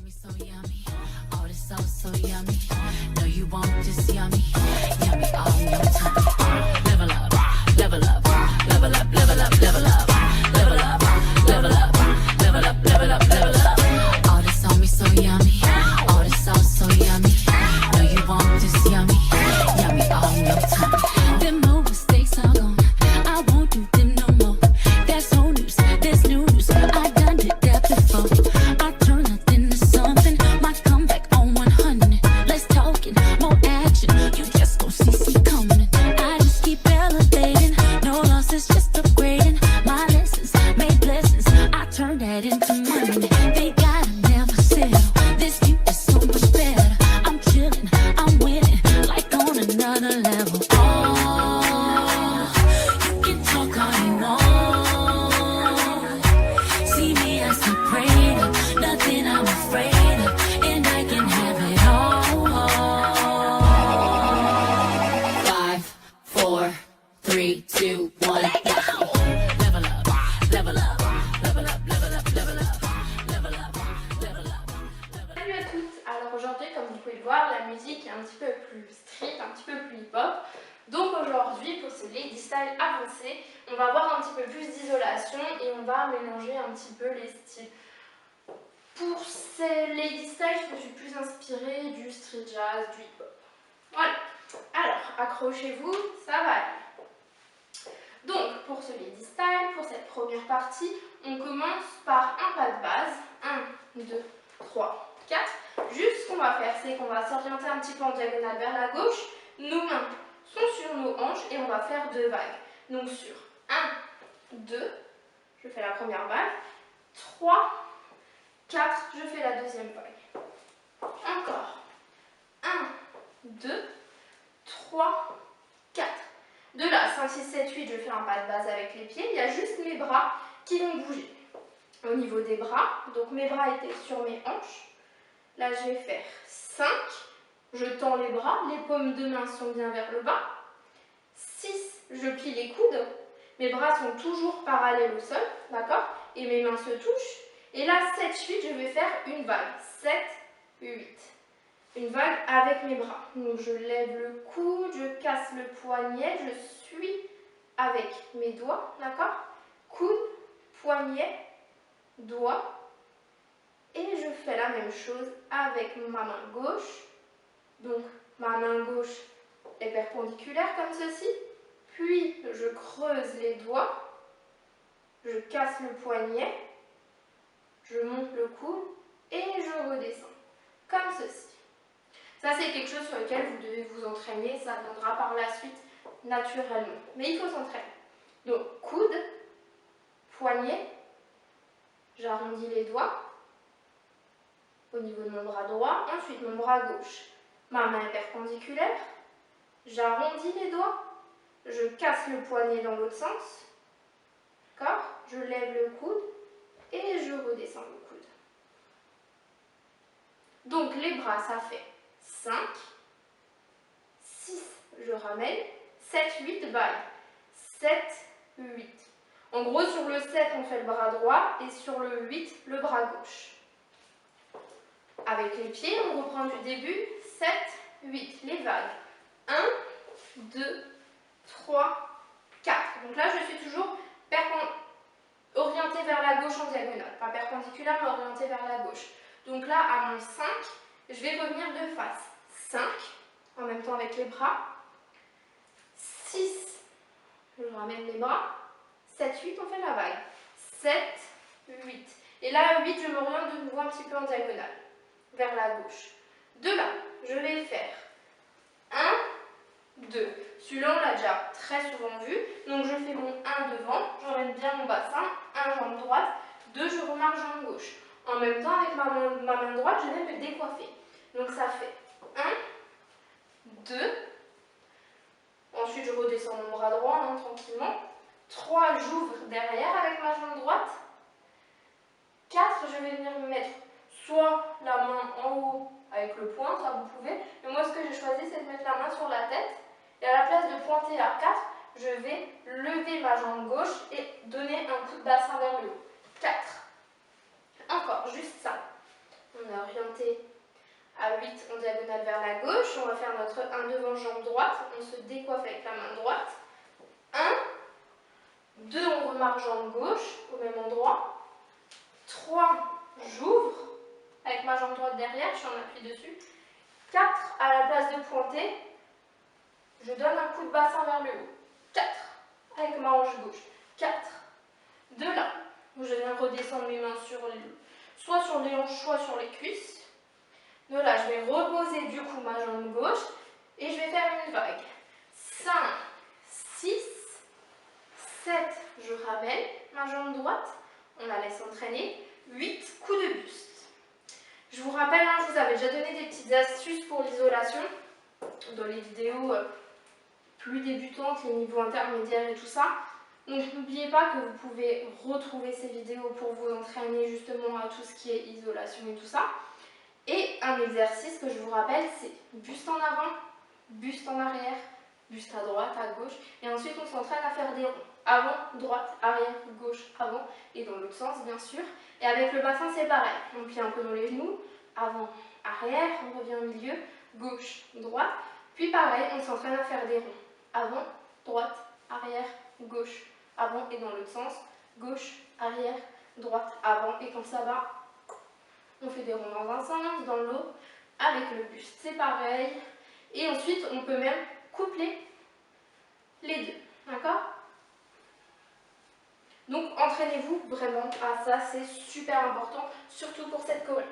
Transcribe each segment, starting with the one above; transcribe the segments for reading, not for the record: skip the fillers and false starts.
me so yummy. Oh, this so yummy. No, you won't just yummy. Yummy all in your tummy. Level up, level up, level up, level up, level up, level up, level up, level up, level up, level up. Oh, this on me so yummy. Oh, this so yummy. No, you won't just yummy. Yummy all in your tummy. Them old mistakes are gone. I won't do them no more. That's old news. There's new news. I done did that before. I turn nothing to something. My comeback on 100. Let's talk it. More action. You just gon' see coming. I just keep elevating. No losses, just upgrading. My lessons made blessings. I turn that into money. They gotta never settle. This view is so much better. I'm chilling. I'm winning. Like on another level. Oh, you can talk all you want. See me as a creator. Nothing I'm afraid of. And I can have it all. 5, 4, 3, 2, 1. Level up, level up, level up, level up, level up, level up, level up, level up. Salut à toutes. Alors aujourd'hui, comme vous pouvez le voir, la musique est un petit peu plus street, un petit peu plus hip-hop. Donc aujourd'hui, pour ce lady style avancé, on va avoir un petit peu plus d'isolation et on va mélanger un petit peu les styles. Pour ces lady style, je me suis plus inspirée du street jazz, du hip-hop. Voilà. Alors, accrochez-vous, ça va aller. Donc, pour ce lady style, pour cette première partie, on commence par un pas de base. 1, 2, 3, 4. Juste ce qu'on va faire, c'est qu'on va s'orienter un petit peu en diagonale vers la gauche. Nos mains sont sur nos hanches et on va faire 2 vagues. Donc sur 1, 2, je fais la première vague. 3, 4, je fais la deuxième vague. Encore. 1, 2, 3, 4. De là, 5, 6, 7, 8, je fais un pas de base avec les pieds. Il y a juste mes bras qui vont bouger. Au niveau des bras, donc mes bras étaient sur mes hanches. Là, je vais faire 5. Je tends les bras, les paumes de main sont bien vers le bas. 6, je plie les coudes. Mes bras sont toujours parallèles au sol, d'accord? Et mes mains se touchent. Et là, 7, 8, je vais faire une vague. 7, 8. Une vague avec mes bras. Donc, je lève le coude, je casse le poignet, je suis avec mes doigts, d'accord? Coude, poignet, doigt. Et je fais la même chose avec ma main gauche. Donc, ma main gauche est perpendiculaire comme ceci. Puis, je creuse les doigts. Je casse le poignet. Je monte le coude et je redescends. Comme ceci. Ça, c'est quelque chose sur lequel vous devez vous entraîner. Ça viendra par la suite naturellement. Mais il faut s'entraîner. Donc, coude, poignet. J'arrondis les doigts au niveau de mon bras droit. Ensuite, mon bras gauche. Ma main est perpendiculaire. J'arrondis les doigts. Je casse le poignet dans l'autre sens. D'accord? Je lève le coude et je redescends le coude. Donc, les bras, ça fait 5, 6, je ramène, 7, 8, vague. 7, 8. En gros, sur le 7, on fait le bras droit et sur le 8, le bras gauche. Avec les pieds, on reprend du début. 7, 8, les vagues. 1, 2, 3, 4. Donc là, je suis toujours orientée vers la gauche en diagonale. Pas perpendiculaire, mais orientée vers la gauche. Donc là, à mon 5, je vais revenir de face. 5, en même temps avec les bras. 6, je ramène les bras. 7, 8, on fait la vague. 7, 8. Et là, à 8, je m'oriente de nouveau un petit peu en diagonale, vers la gauche. De là, je vais faire 1, 2. Celui-là, on l'a déjà très souvent vu. Donc, je fais mon 1 devant. J'emmène bien mon bassin. 1, jambe droite. 2, je remarque jambe gauche. En même temps, avec ma main droite, je vais me décoiffer. Donc, ça fait 1, 2. Ensuite, je redescends mon bras droit tranquillement. 3, j'ouvre derrière avec ma jambe droite. 4, je vais venir me mettre soit la main en haut avec le poing, ça vous pouvez. Mais moi, ce que j'ai choisi, c'est de mettre la main sur la tête. Et à la place de pointer à 4, je vais lever ma jambe gauche et donner un coup de bassin vers le haut. 4. Encore, juste ça. On oriente diagonale vers la gauche. On va faire notre 1 devant jambe droite. On se décoiffe avec la main droite. 1, 2, on remarque jambe gauche au même endroit. 3, j'ouvre avec ma jambe droite derrière, je suis en appui dessus. 4, à la place de pointer, je donne un coup de bassin vers le haut. 4, avec ma hanche gauche. 4, de là, je viens redescendre mes mains soit sur les hanches, soit sur les cuisses. De là, je vais reposer du coup ma jambe gauche et je vais faire une vague. 5, 6, 7, je ramène ma jambe droite, on la laisse entraîner. 8, coups de buste. Je vous rappelle, je vous avais déjà donné des petites astuces pour l'isolation dans les vidéos plus débutantes, les niveaux intermédiaires et tout ça. Donc n'oubliez pas que vous pouvez retrouver ces vidéos pour vous entraîner justement à tout ce qui est isolation et tout ça. Et un exercice que je vous rappelle, c'est buste en avant, buste en arrière, buste à droite, à gauche. Et ensuite on s'entraîne à faire des ronds. Avant, droite, arrière, gauche, avant. Et dans l'autre sens bien sûr. Et avec le bassin c'est pareil. On plie un peu dans les genoux. Avant, arrière, on revient au milieu. Gauche, droite. Puis pareil, on s'entraîne à faire des ronds. Avant, droite, arrière, gauche, avant et dans l'autre sens, gauche, arrière, droite, avant, et quand ça va, on fait des ronds dans un sens, dans l'autre, avec le buste, c'est pareil. Et ensuite, on peut même coupler les deux, d'accord? Donc, entraînez-vous vraiment à ça, c'est super important, surtout pour cette colonne,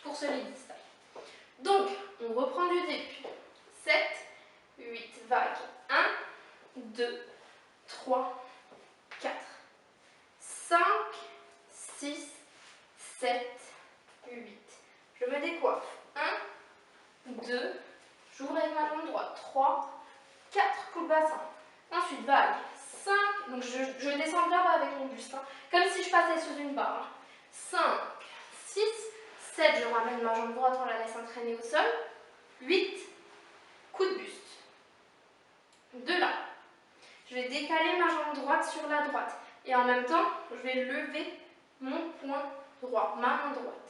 pour ce lead style. Donc, on reprend du début. 7, 8, vagues. 1, 2, 3, 4, 5, 6, 7, 8. Je me décoiffe. 1, 2, j'ouvre avec ma jambe droite. 3, 4, coups de bassin. Ensuite, vague. 5, donc je descends bien bas avec mon buste, comme si je passais sous une barre. 5, 6, 7, je ramène ma jambe droite, on la laisse entraîner au sol. 8, coup de buste. De là, je vais décaler ma jambe droite sur la droite. Et en même temps, je vais lever mon poing droit, ma main droite.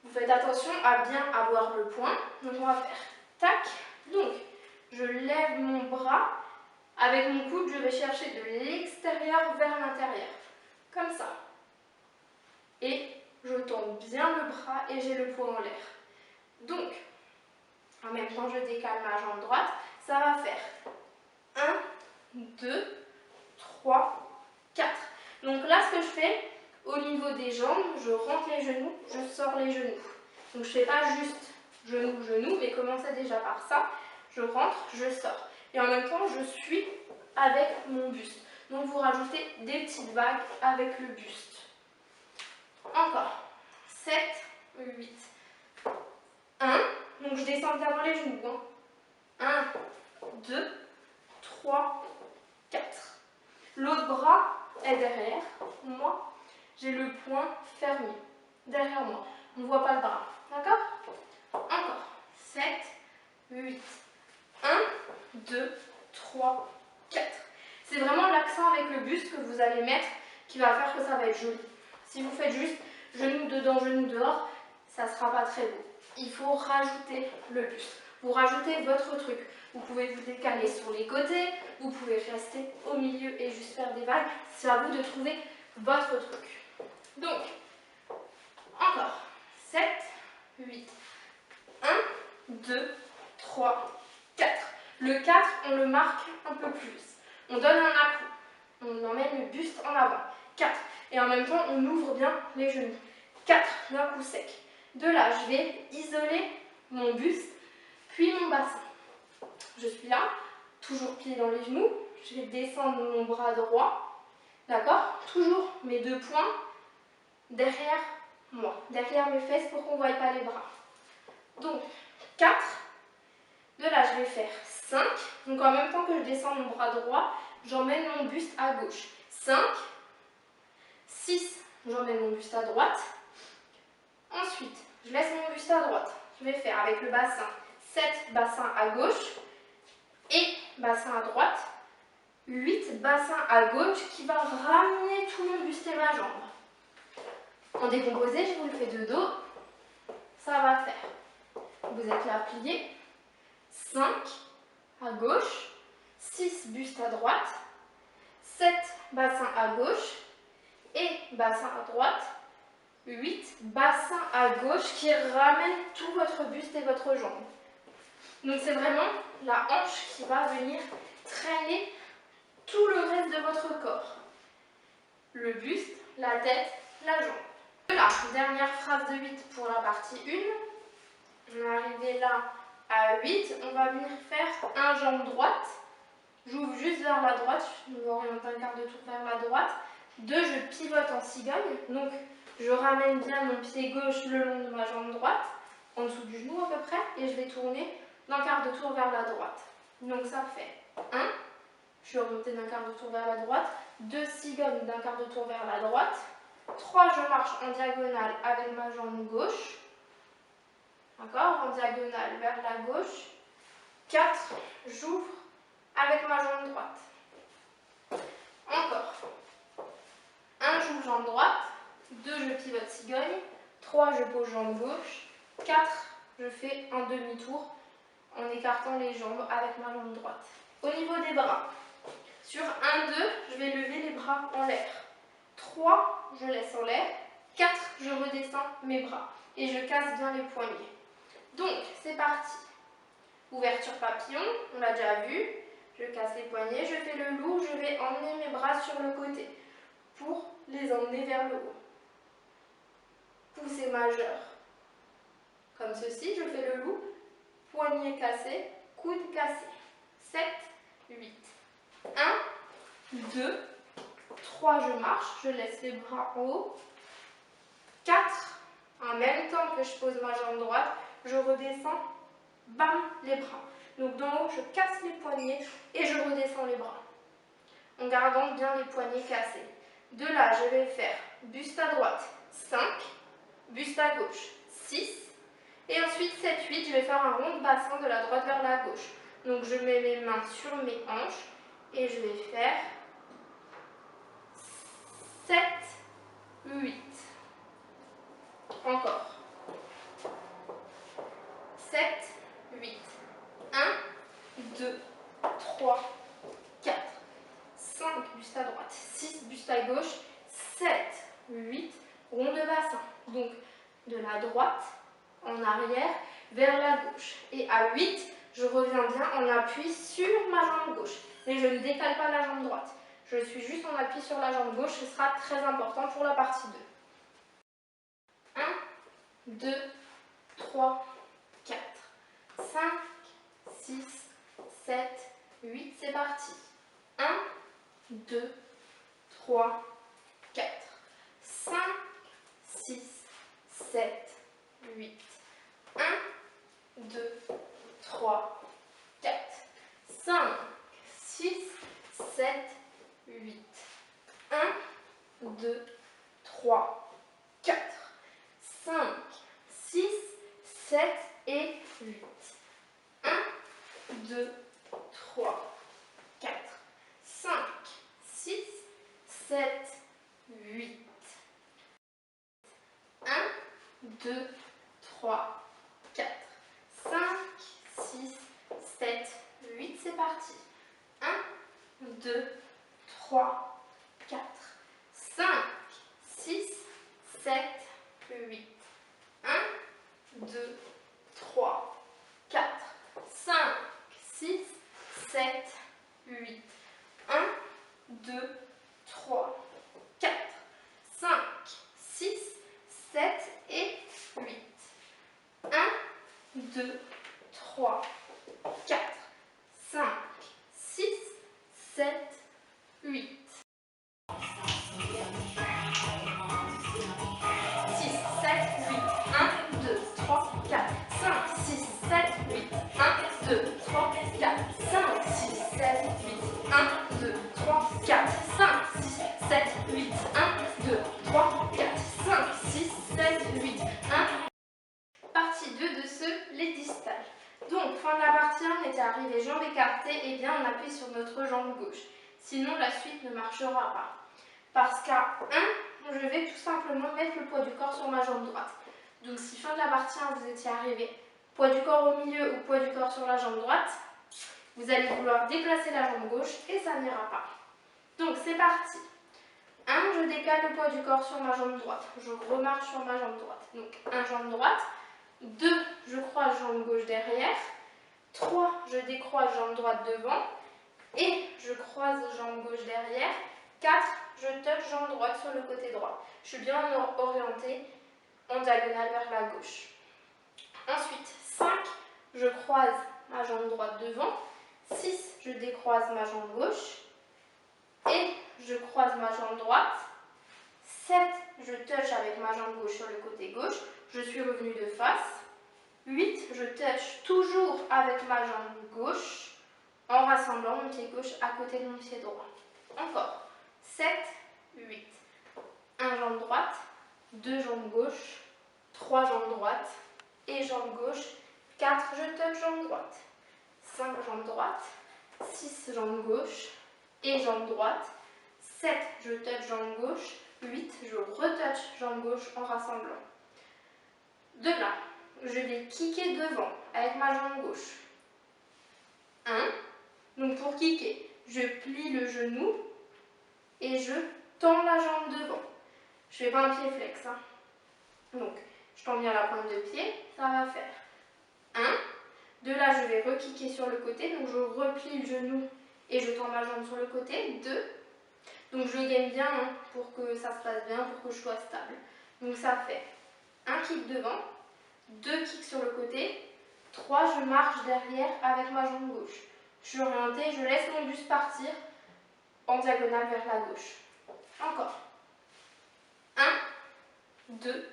Vous faites attention à bien avoir le poing. Donc on va faire tac. Donc, je lève mon bras. Avec mon coude, je vais chercher de l'extérieur vers l'intérieur. Comme ça. Et je tends bien le bras et j'ai le poing en l'air. Donc, en même temps, je décale ma jambe droite. Ça va faire 1, 2, 3, 4. Donc là, ce que je fais, au niveau des jambes, je rentre les genoux, je sors les genoux. Donc je ne fais pas juste genou, genou, mais commencez déjà par ça. Je rentre, je sors. Et en même temps, je suis avec mon buste. Donc vous rajoutez des petites vagues avec le buste. Encore. 7, 8. 1. Donc je descends bien dans les genoux. 1, 2, 3, 4. L'autre bras est derrière moi. J'ai le poing fermé derrière moi. On ne voit pas le bras. D'accord? Encore. 7, 8. 1, 2, 3, 4. C'est vraiment l'accent avec le buste que vous allez mettre qui va faire que ça va être joli. Si vous faites juste genou dedans, genou dehors, ça ne sera pas très beau. Il faut rajouter le buste. Vous rajoutez votre truc. Vous pouvez vous décaler sur les côtés, vous pouvez rester au milieu et juste faire des vagues. C'est à vous de trouver votre truc. Donc, encore. 7, 8. 1, 2, 3, 4. Le 4, on le marque un peu plus. On donne un à-coup. On emmène le buste en avant. 4. Et en même temps, on ouvre bien les genoux. 4 d'un coup sec. De là, je vais isoler mon buste, puis mon bassin. Je suis là, toujours pied dans les genoux. Je vais descendre mon bras droit. D'accord? Toujours mes deux poings derrière moi, derrière mes fesses pour qu'on ne voie pas les bras. Donc, 4. De là, je vais faire 5. Donc, en même temps que je descends mon bras droit, j'emmène mon buste à gauche. 5. 6. J'emmène mon buste à droite. Ensuite, je laisse mon buste à droite. Je vais faire avec le bassin 7 bassins à gauche et bassin à droite. 8 bassins à gauche qui va ramener tout mon buste et ma jambe. En décomposé, je vous le fais de dos. Ça va faire vous êtes là plié. 5 à gauche, 6 buste à droite, 7 bassin à gauche et bassin à droite, 8 bassin à gauche qui ramène tout votre buste et votre jambe. Donc c'est vraiment la hanche qui va venir traîner tout le reste de votre corps. Le buste, la tête, la jambe. Voilà, dernière phrase de 8 pour la partie 1. On est arrivé là à 8. On va venir faire un jambe droite. J'ouvre juste vers la droite. Je m'oriente un quart de tour vers la droite. 2, je pivote en cigogne. Donc je ramène bien mon pied gauche le long de ma jambe droite, en dessous du genou à peu près. Et je vais tourner d'un quart de tour vers la droite. Donc ça fait 1. Je suis remontée d'un quart de tour vers la droite. 2 cigognes d'un quart de tour vers la droite. 3, je marche en diagonale avec ma jambe gauche. D'accord? En diagonale vers la gauche. 4, j'ouvre avec ma jambe droite. Encore. 1, j'ouvre jambe droite. 2, je pivote cigogne. 3, je pose jambe gauche. 4, je fais un demi-tour en écartant les jambes avec ma jambe droite. Au niveau des bras, sur 1, 2, je vais lever les bras en l'air. 3, je laisse en l'air. 4, je redescends mes bras et je casse bien les poignets. Donc, c'est parti. Ouverture papillon, on l'a déjà vu. Je casse les poignets, je fais le loup, je vais emmener mes bras sur le côté pour les emmener vers le haut. Poussée majeure, comme ceci, je fais le loup, poignet cassé, coude cassé. 7, 8. 1, 2, 3, je marche, je laisse les bras en haut. 4, en même temps que je pose ma jambe droite, je redescends, bam, les bras. Donc d'en haut, je casse les poignets et je redescends les bras, en gardant bien les poignets cassés. De là, je vais faire buste à droite, 5, buste à gauche, 6, et ensuite 7, 8, je vais faire un rond de bassin de la droite vers la gauche. Donc je mets mes mains sur mes hanches et je vais faire 7, 8. Encore. 7, 8. 1, 2, 3, 4, 5, buste à droite, 6, buste à gauche, 7, 8, rond de bassin. Donc de la droite en arrière vers la gauche. Et à 8, je reviens bien en appui sur ma jambe gauche. Mais je ne décale pas la jambe droite. Je suis juste en appui sur la jambe gauche. Ce sera très important pour la partie 2. 1, 2, 3, 4, 5, 6, 7, 8. C'est parti. 1, 2, 3, 4, 5, 6, 7, 8. 1, 2, 3, 4, 5, 6, 7, 8. 1, 2, 3, 4, 5, 6, 7 et 8. 1, 2, 3, 4, 5, 6, 7, 8. 1, 2, 3, 4, 5, 6, 7, 8. C'est parti. 1, 2, 3, 4, 5, 6, 7, 8. 1, 2, 3, 4, 5, 6, 7, 8. 1, 2, 3, 4, 5, 6, 7 et 8. 1, 2, 3, 4, 5, 6, 7, 8. 6, 7, 8. 1, 2, 3, 4, 5, 6, 7, 8. 1, 2, 3, 4, 5, 6, 7, 8. 1, 2, 3, 4, 5, 6, 7, 8. 1, 2, 3, 4, 5, 6, 7, 8. 1. Partie 2 de ce leg distal. Donc, fin de la partie 1, on était arrivé jambes écartées et bien on appuie sur notre jambe gauche. Sinon, la suite ne marchera pas. Parce qu'à 1, je vais tout simplement mettre le poids du corps sur ma jambe droite. Donc, si fin de la partie 1, vous étiez arrivé poids du corps au milieu ou poids du corps sur la jambe droite, vous allez vouloir déplacer la jambe gauche et ça n'ira pas. Donc c'est parti. 1, je décale le poids du corps sur ma jambe droite. Je remarche sur ma jambe droite. Donc 1, jambe droite. 2, je croise jambe gauche derrière. 3, je décroise jambe droite devant. Et je croise jambe gauche derrière. 4, je touche jambe droite sur le côté droit. Je suis bien orientée en diagonale vers la gauche. Ensuite, 5, je croise ma jambe droite devant. 6, je décroise ma jambe gauche. Et je croise ma jambe droite. 7, je touche avec ma jambe gauche sur le côté gauche. Je suis revenue de face. 8, je touche toujours avec ma jambe gauche en rassemblant mon pied gauche à côté de mon pied droit. Encore. 7, 8. 1 jambe droite, 2 jambes gauche, 3 jambes droite et jambe gauche. 4, je touche jambe droite. 5 jambes droite, 6 jambes gauche et jambe droite. 7, je touche jambe gauche. 8, je retouche jambe gauche en rassemblant. De là, je vais kicker devant avec ma jambe gauche. 1. Donc pour kicker, je plie le genou et je tends la jambe devant. Je ne fais pas un pied flex. Hein. Donc, je tends bien la pointe de pied, ça va faire 1. De là, je vais rekicker sur le côté, donc je replie le genou et je tends ma jambe sur le côté. 2. Donc je gagne bien hein, pour que ça se passe bien, pour que je sois stable. Donc ça fait 1 kick devant, 2 kicks sur le côté, 3, je marche derrière avec ma jambe gauche. Je suis orientée, je laisse mon buste partir en diagonale vers la gauche. Encore. 1, 2,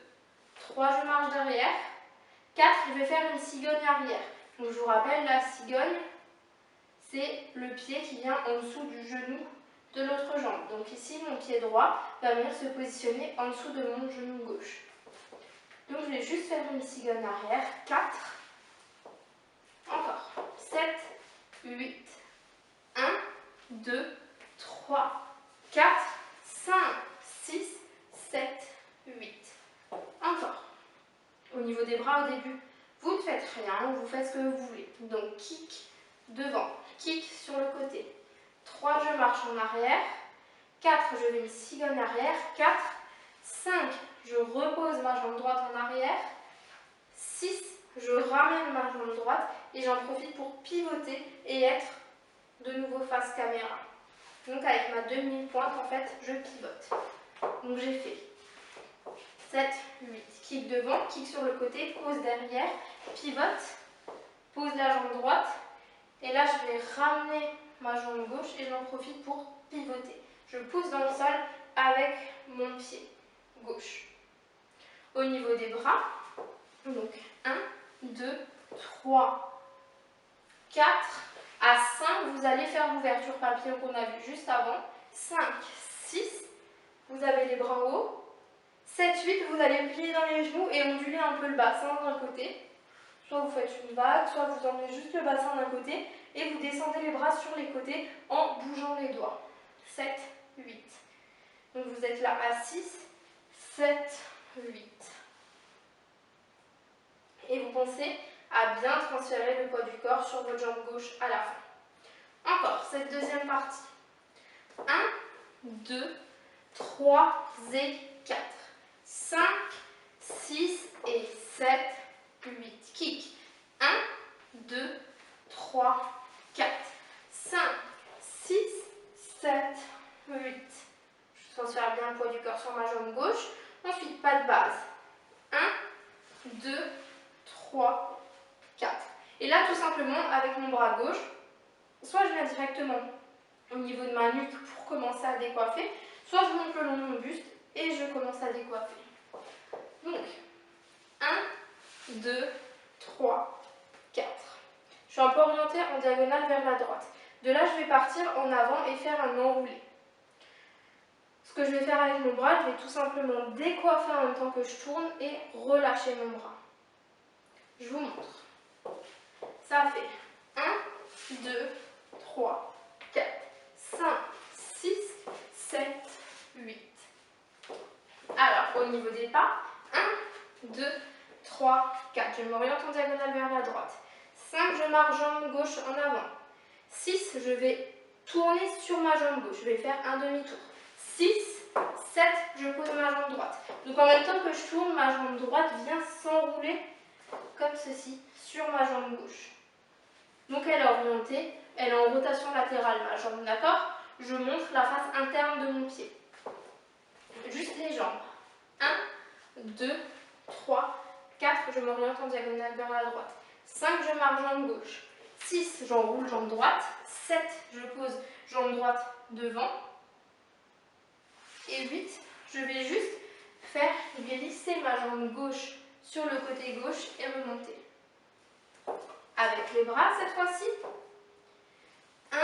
3, je marche derrière. 4, je vais faire une cigogne arrière. Donc je vous rappelle, la cigogne, c'est le pied qui vient en dessous du genou de l'autre jambe. Donc ici, mon pied droit va venir se positionner en dessous de mon genou gauche. Donc je vais juste faire une cigogne arrière. 4, encore. 7, 8, 1, 2, 3, 4, 5, 6, 7, 8. Encore. Au niveau des bras au début, vous ne faites rien, vous faites ce que vous voulez. Donc kick devant, kick sur le côté. 3, je marche en arrière. 4, je vais une cigogne arrière. 4, 5, je repose ma jambe droite en arrière. 6, je ramène ma jambe droite et j'en profite pour pivoter et être de nouveau face caméra. Donc avec ma demi-pointe, en fait, je pivote. Donc j'ai fait 7, 8. Kick devant, kick sur le côté, pose derrière, pivote, pose la jambe droite. Et là, je vais ramener ma jambe gauche et j'en profite pour pivoter. Je pousse dans le sol avec mon pied gauche. Au niveau des bras, donc 1, 2, 3, 4. À 5, vous allez faire l'ouverture papillon qu'on a vu juste avant. 5, 6, vous avez les bras en haut. 7, 8, vous allez plier dans les genoux et onduler un peu le bassin d'un côté. Soit vous faites une vague, soit vous emmenez juste le bassin d'un côté et vous descendez les bras sur les côtés en bougeant les doigts. 7, 8. Donc vous êtes là à 6, 7, 8. Et vous pensez à bien transférer le poids du corps sur votre jambe gauche à la fin. Encore, cette deuxième partie. 1, 2, 3 et 4. 5, 6 et 7, 8. Kick. 1, 2, 3, 4, 5, 6, 7, 8. Je transfère bien le poids du corps sur ma jambe gauche. Ensuite, pas de base. 1, 2, 3, 4. Et là, tout simplement, avec mon bras gauche, soit je viens directement au niveau de ma nuque pour commencer à décoiffer, soit je monte le long de mon buste et je commence à décoiffer. Donc, 1, 2, 3, 4. Je suis un peu orientée en diagonale vers la droite. De là, je vais partir en avant et faire un enroulé. Ce que je vais faire avec mon bras, je vais tout simplement décoiffer en même temps que je tourne et relâcher mon bras. Je vous montre. Ça fait 1, 2, 3, 4, 5, 6, 7, 8. Alors, au niveau des pas, 1, 2, 3, 4. Je m'oriente en diagonale vers la droite. 5, je marche jambe gauche en avant. 6, je vais tourner sur ma jambe gauche. Je vais faire un demi-tour. 6, 7, je pose ma jambe droite. Donc en même temps que je tourne, ma jambe droite vient s'enrouler comme ceci sur ma jambe gauche. Donc elle est orientée, elle est en rotation latérale, ma jambe, d'accord? Je montre la face interne de mon pied. Juste les jambes. 1, 2, 3, 4, je m'oriente en diagonale vers la droite. 5, je marche jambe gauche. 6, j'enroule jambe droite. 7, je pose jambe droite devant. Et 8, je vais juste faire glisser ma jambe gauche sur le côté gauche et remonter. Avec les bras cette fois-ci. 1,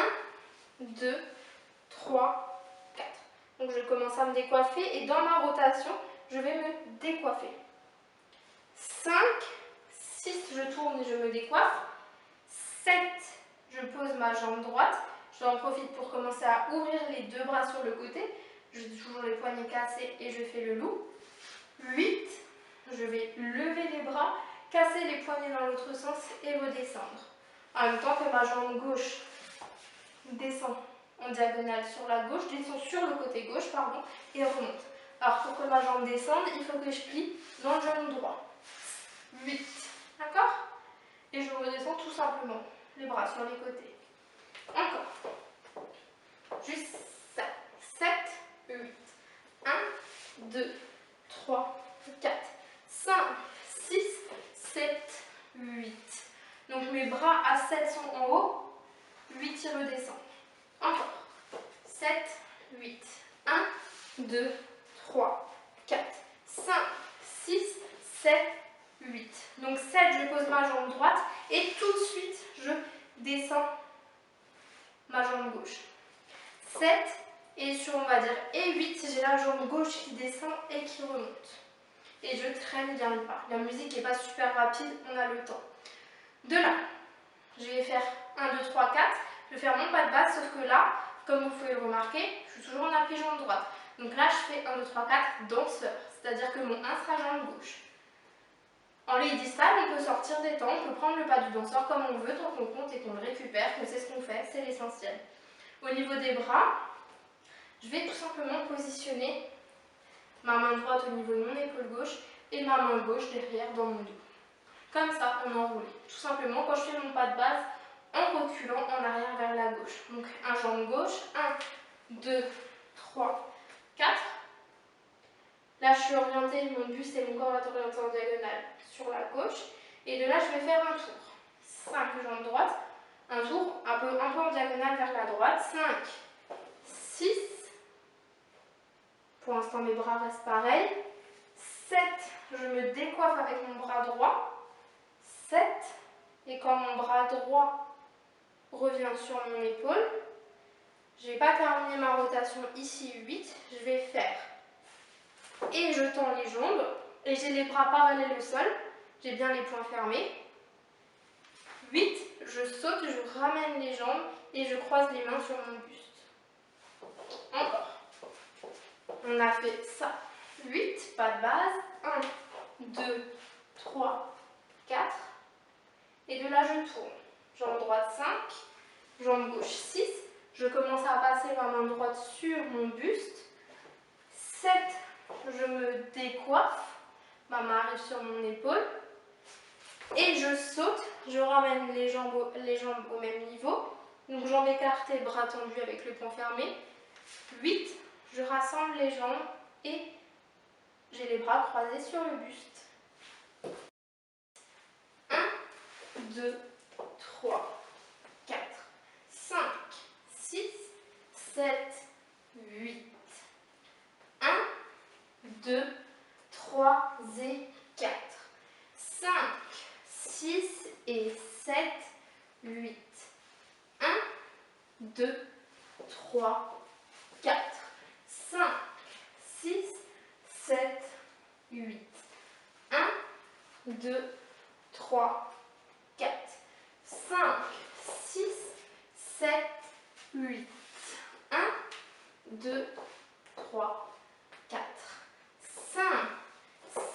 2, 3, 4. Donc je commence à me décoiffer et dans ma rotation, je vais me décoiffer. 5, 6, je tourne et je me décoiffe. 7, je pose ma jambe droite. J'en profite pour commencer à ouvrir les deux bras sur le côté. J'ai toujours les poignets cassés et je fais le loup. 8, je vais lever les bras, casser les poignets dans l'autre sens et redescendre. En même temps que ma jambe gauche descend en diagonale sur la gauche, descend sur le côté gauche, pardon, et remonte. Alors pour que ma jambe descende, il faut que je plie dans le genou droit. 8, d'accord? Et je redescends tout simplement, les bras sur les côtés. Encore. Juste 7, 7, 8. 1, 2, 3, 4, 5, 6, 7, 8. Donc mes bras à 7 sont en haut, 8 ils redescendent. Encore. 7, 8. 1, 2, 3, 4, 5, 6, 7, 8. Donc 7, je pose ma jambe droite et tout de suite, je descends ma jambe gauche. 7 et sur, on va dire, et 8, j'ai la jambe gauche qui descend et qui remonte. Et je traîne bien le pas. La musique n'est pas super rapide, on a le temps. De là, je vais faire 1, 2, 3, 4. Je vais faire mon pas de base, sauf que là, comme vous pouvez le remarquer, je suis toujours en appui jambe droite. Donc là, je fais 1, 2, 3, 4 danseur. C'est-à-dire que mon 1 sera jambe gauche. En lady style, on peut sortir des temps, on peut prendre le pas du danseur comme on veut, tant qu'on compte et qu'on le récupère, que c'est ce qu'on fait, c'est l'essentiel. Au niveau des bras, je vais tout simplement positionner ma main droite au niveau de mon épaule gauche et ma main gauche derrière dans mon dos. Comme ça, on enroule. Tout simplement, quand je fais mon pas de base, en reculant en arrière vers la gauche. Donc, un jambe gauche, 1, 2, 3, 4. Là, je suis orientée, mon buste et mon corps est orienté en diagonale sur la gauche. Et de là, je vais faire un tour. 5 jambes droites, un tour un peu en diagonale vers la droite. 5, 6. Pour l'instant, mes bras restent pareils. 7, je me décoiffe avec mon bras droit. 7, et quand mon bras droit revient sur mon épaule, je n'ai pas terminé ma rotation ici, 8, je vais faire. Et je tends les jambes, et j'ai les bras parallèles au sol, j'ai bien les poings fermés. 8, je saute, je ramène les jambes, et je croise les mains sur mon buste. Encore. On a fait ça. 8, pas de base. 1, 2, 3, 4. Et de là, je tourne. Jambe droite 5, jambe gauche 6. Je commence à passer ma main droite sur mon buste. 7, je me décoiffe. Ma main arrive sur mon épaule. Et je saute. Je ramène les jambes au même niveau. Donc jambes écartées, bras tendus avec le poing fermé. 8, je rassemble les jambes et j'ai les bras croisés sur le buste. 1, 2, 3, 4, 5, 6, 7, 8. 1, 2, 3 et 4. 5, 6 et 7, 8. 1, 2, 3, 4, 5, 6, 7, 8. 1, 2, 3, 4, 5, 6, 7, 8. 1, 2, 3, 4, 5,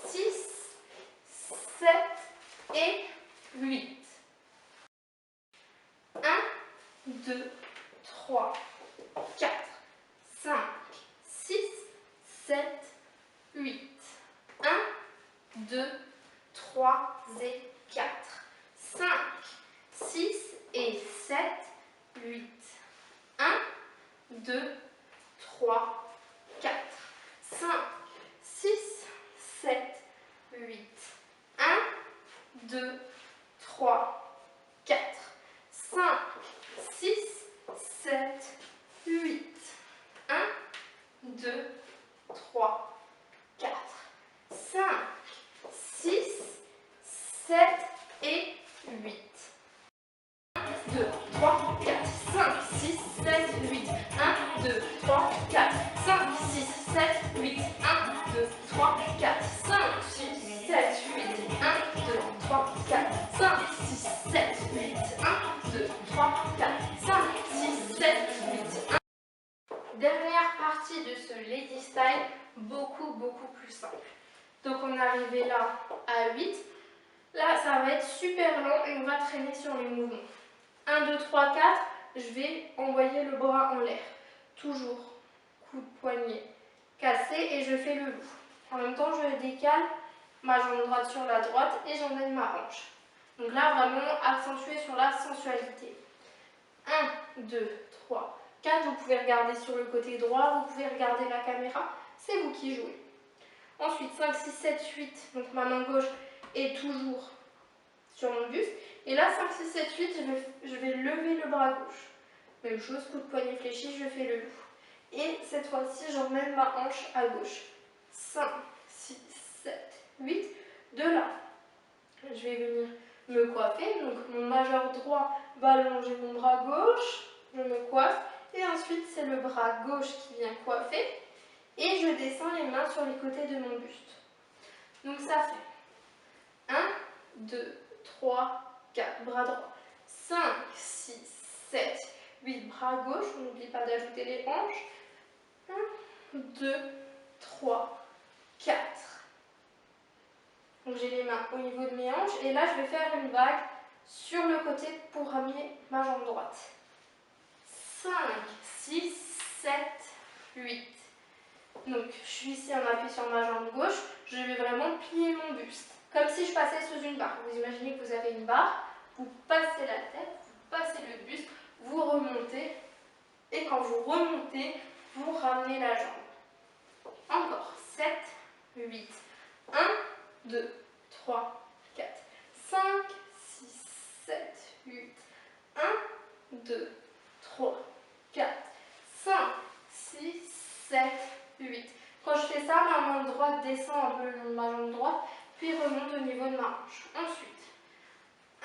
6, 8. 1, 2, 3 et 4. 5, 6 et 7, 8. 1, 2, 3, 4. 5, 6, 7, 8. 1, 2, 3, 4. 5, 6, 7, 8. 1, 2, 3, 4. 5, 6, 7 et 8. 2, 3, 4, 5, 6, 7, 8. 1, 2, 3, 4, 5, 6, 7, 8. 1, 2, 3, 4, 5, 6, 7, 8. 1, 2, 3, 4, 5, 6, 7, 8. 1, 2, 3, 4, 5, 6, 7, 8. Dernière partie de ce Lady Style, beaucoup plus simple. Donc on est arrivé là à 8. Là, ça va être super lent et on va traîner sur les mouvements. 1, 2, 3, 4, je vais envoyer le bras en l'air. Toujours, coup de poignet cassé et je fais le loup. En même temps, je décale ma jambe droite sur la droite et j'emmène ma hanche. Donc là, vraiment accentuer sur la sensualité. 1, 2, 3, 4. Vous pouvez regarder sur le côté droit, vous pouvez regarder la caméra. C'est vous qui jouez. Ensuite, 5, 6, 7, 8. Donc ma main gauche est toujours sur mon buste. Et là, 5, 6, 7, 8, je vais lever le bras gauche. Même chose, coup de poignet fléchi, je fais le loup. Et cette fois-ci, j'emmène ma hanche à gauche. 5, 6, 7, 8. De là, je vais venir me coiffer. Donc mon majeur droit va longer mon bras gauche. Je me coiffe. Et ensuite, c'est le bras gauche qui vient coiffer. Et je descends les mains sur les côtés de mon buste. Donc ça fait 1, 2, 3, 4, bras droit. 5, 6, 7, 8, bras gauche. On n'oublie pas d'ajouter les hanches. 1, 2, 3, 4. Donc j'ai les mains au niveau de mes hanches. Et là, je vais faire une vague sur le côté pour ramener ma jambe droite. 5, 6, 7, 8. Donc je suis ici en appui sur ma jambe gauche. Je vais vraiment plier mon buste. Comme si je passais sous une barre. Vous imaginez que vous avez une barre. Vous passez la tête, vous passez le buste, vous remontez. Et quand vous remontez, vous ramenez la jambe. Encore. 7, 8. 1, 2, 3, 4, 5, 6, 7, 8. 1, 2, 3, 4, 5, 6, 7, 8. Quand je fais ça, ma main droite descend un peu le long de ma jambe droite, puis remonte au niveau de ma hanche. Ensuite,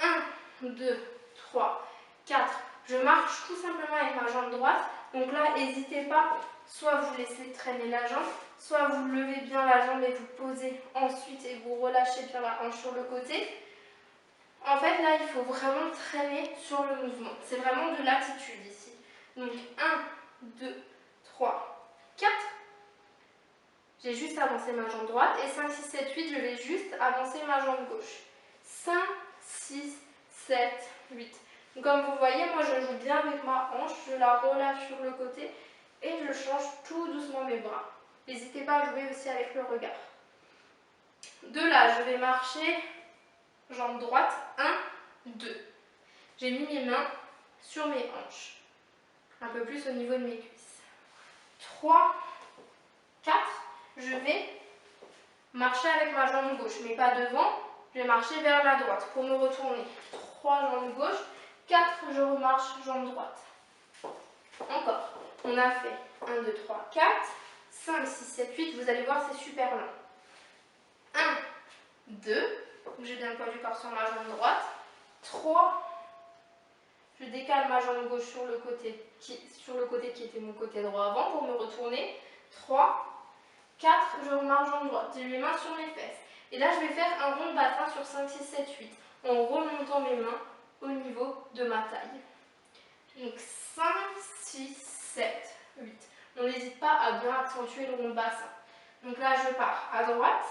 1, 2, 3, 4. Je marche tout simplement avec ma jambe droite. Donc là, n'hésitez pas, soit vous laissez traîner la jambe, soit vous levez bien la jambe et vous posez ensuite et vous relâchez bien la hanche sur le côté. En fait, là, il faut vraiment traîner sur le mouvement. C'est vraiment de l'attitude ici. Donc 1, 2, 3, 4. J'ai juste avancé ma jambe droite. Et 5, 6, 7, 8, je vais juste avancer ma jambe gauche. 5, 6, 7, 8. Donc, comme vous voyez, moi, je joue bien avec ma hanche. Je la relâche sur le côté et je change tout doucement mes bras. N'hésitez pas à jouer aussi avec le regard. De là, je vais marcher jambe droite. 1, 2. J'ai mis mes mains sur mes hanches. Un peu plus au niveau de mes cuisses. 3, 4. Je vais marcher avec ma jambe gauche, mais pas devant. Je vais marcher vers la droite pour me retourner. 3 jambes gauche. 4, je remarche jambe droite. Encore. On a fait 1, 2, 3, 4, 5, 6, 7, 8. Vous allez voir, c'est super long. 1, 2. J'ai bien le poids du corps sur ma jambe droite. 3. Je décale ma jambe gauche sur le côté qui était mon côté droit avant pour me retourner. 3, 4, je remarche jambe droite. J'ai mes mains sur mes fesses. Et là, je vais faire un rond de bassin sur 5, 6, 7, 8 en remontant mes mains au niveau de ma taille. Donc 5, 6, 7, 8. On n'hésite pas à bien accentuer le rond de bassin. Donc là, je pars à droite,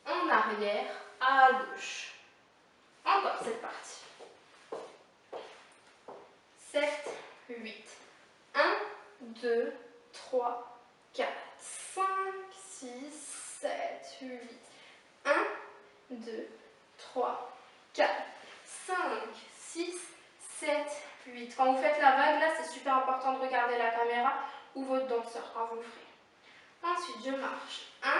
en arrière, à gauche. Encore cette partie. 7, 8. 1, 2, 3, 4, 5, 6, 2, 3, 4, 5, 6, 7, 8. Quand vous faites la vague, là, c'est super important de regarder la caméra ou votre danseur quand vous le ferez. Ensuite, je marche. 1,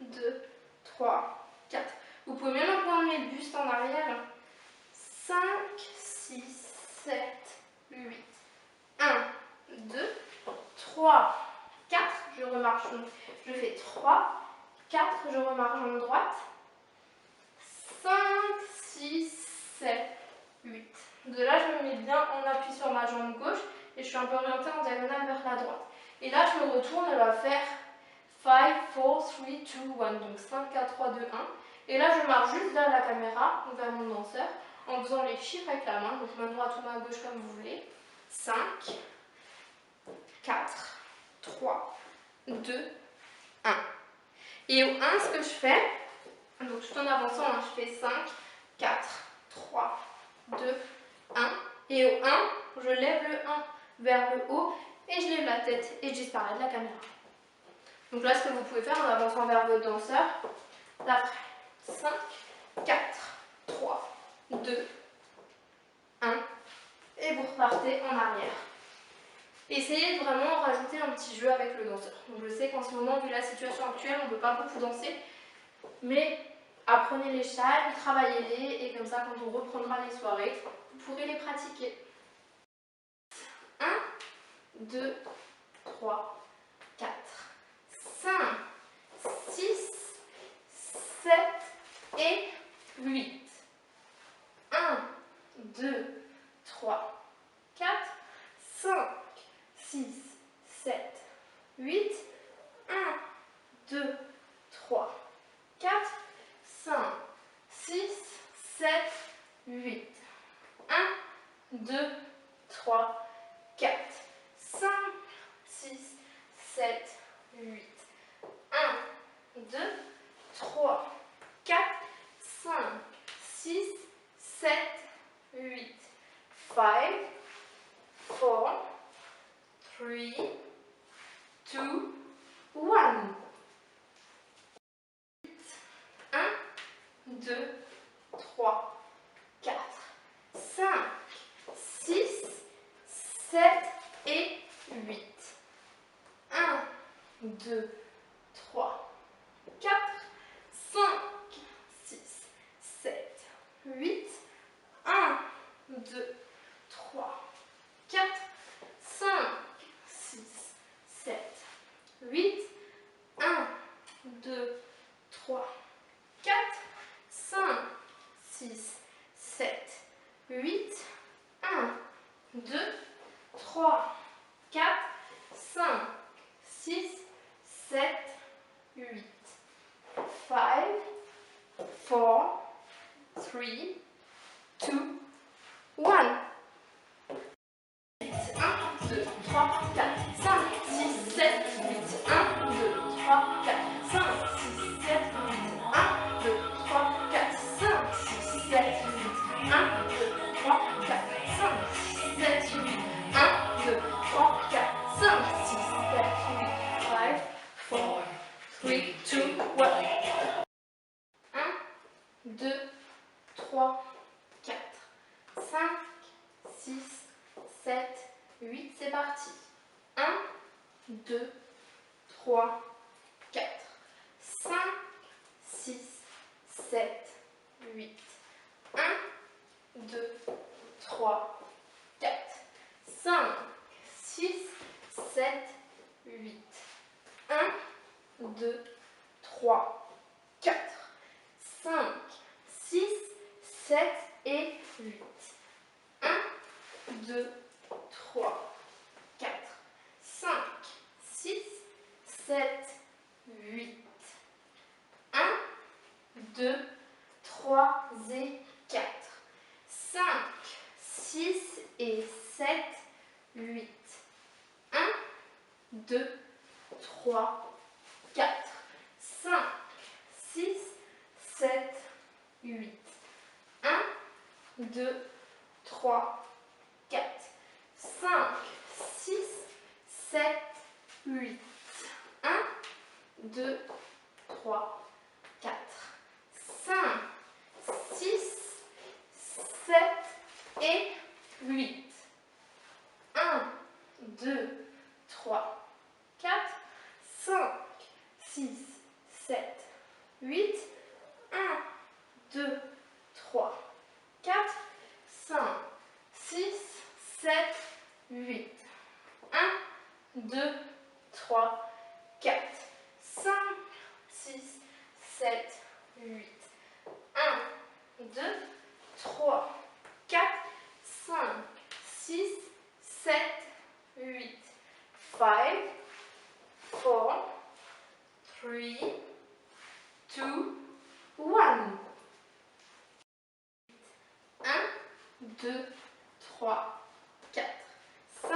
2, 3, 4. Vous pouvez même un peu emmener le buste en arrière. 5, 6, 7, 8. 1, 2, 3, 4. Je remarche. Donc, je fais 3, 4. Je remarche en droite. 5, 6, 7, 8. De là, je me mets bien en appui sur ma jambe gauche et je suis un peu orientée en diagonale vers la droite. Et là, je me retourne et on va faire 5, 4, 3, 2, 1. Donc 5, 4, 3, 2, 1. Et là, je marche juste vers la caméra ou vers mon danseur en faisant les chiffres avec la main. Donc main droite ou main gauche comme vous voulez. 5, 4, 3, 2, 1. Et au 1, ce que je fais, donc tout en avançant, hein, je fais 5, 4, 3, 2, 1. Et au 1, je lève le 1 vers le haut et je lève la tête et je disparais de la caméra. Donc là, ce que vous pouvez faire en avançant vers votre danseur, d'après 5, 4, 3, 2, 1. Et vous repartez en arrière. Essayez de vraiment rajouter un petit jeu avec le danseur. Donc je sais qu'en ce moment, vu la situation actuelle, on ne peut pas beaucoup danser, mais apprenez les chals, travaillez-les, et comme ça, quand on reprendra les soirées, vous pourrez les pratiquer. 1, 2, 3, 4, 5, 6, 7 et 8. 1, 2, 3, 4, 5, 6, 7, 8. 1, 2, 3, 4, 5, 6, 7, 8. 1, 2, 3, 4, 5, 6, 7, 8. 1, 2, 3, 4, 5, 6, 7, 8. 5, 4, 3, 2, 1. 1, 2, 3, 4, 5, 6, 7 et 8. 1, 2, 3, 4, 5, 6, 7, 8. 1, 2, 3, 4, 5, 6, 7, 8. 1, 2, 3, 4, 5, 6, 7, 8. 1, 2, 3, 4, 5, 6, 7, 8. 5, 4, 3, 2, 1. 1, 2, 3, 4, 5, 6, 7, 8. 1, 2, 3, 4, 5, 6, 7, 8. 1, 2, 3, 4, 5, 6, 7, 8. 1, 2, 3, 4, 5, 6, 7, 8. 1, 2, 3, 4, 5, 6, 7, 8. 5, 4, 3, 2, 1. 1, 2, 3, 4, 5, 6, 7, 8. C'est parti. 1, 2, 3, 4, 5, 6, 7, 8. 1, 2, 3, 4, 5, 6, 7, 8. 1, 2, 3, 4, 5, 6, 7 et 8. 1, 2, 3, 4, 5, 6, 7, 8. 1, 2, 3 et 4. 5, 6 et 7, 8. 1, 2, 3, 4, 5, 6, 7, 8. 1, 2, 3, 4, 5, 6, 7, 8. 1, 2, 3, 4, 5, et 8. 1, 2, 3, 4, 5, 6, 7, 8. 1, 2, 3, 4, 5, 6, 7, 8. 1, 2, 3, 4, 5, 6, 7, 8. 1, 2, 3, 4, 5, 6, 7, 8. 5, 4, 3, 2, 1. 1, 2, 3, 4, 5,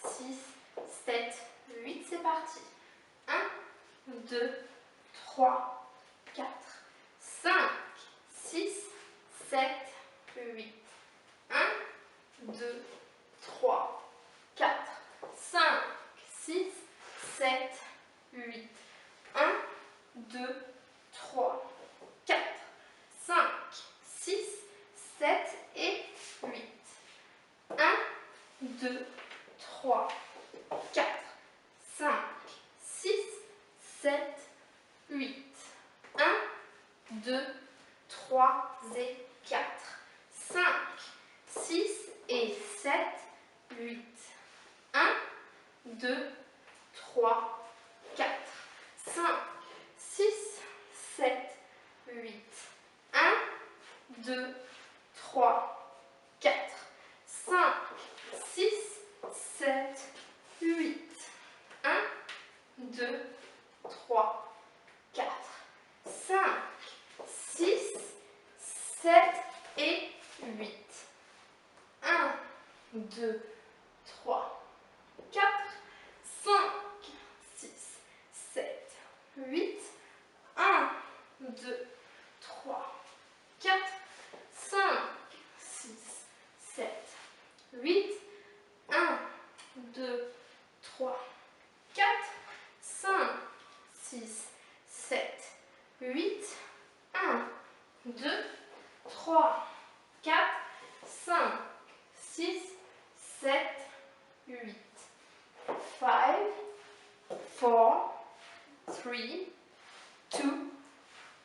6, 7, 8. C'est parti. 1, 2, 3, 4, 5, 6, 7, 8. 1, 2, 3, 4, 5, 6, 7, 8. 1, 2, 3, 4, 5, 6, 7 et 8. 1, 2, 3, 4, 5, 6, 7, 8. 1, 2, 3 et 4. 5, 6 et 7, 8. 1, 2, 3, 4, 5, 6, 7, 8. 1, 2, 3, 4, 5, 6, 7, 8. 1, 2, 3, 4, 5, 6, 7 et 8. 1, 2, 3, 4, 5, 6, 7, 8. 1, 2, 3, 4, 5, 6, 7, 8. 1, 2, 3, 4, 5, 6, 7, 8. 1, 2, 3, 4, 5, 6, 7, 8. 5, 4, 3, 2,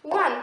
1.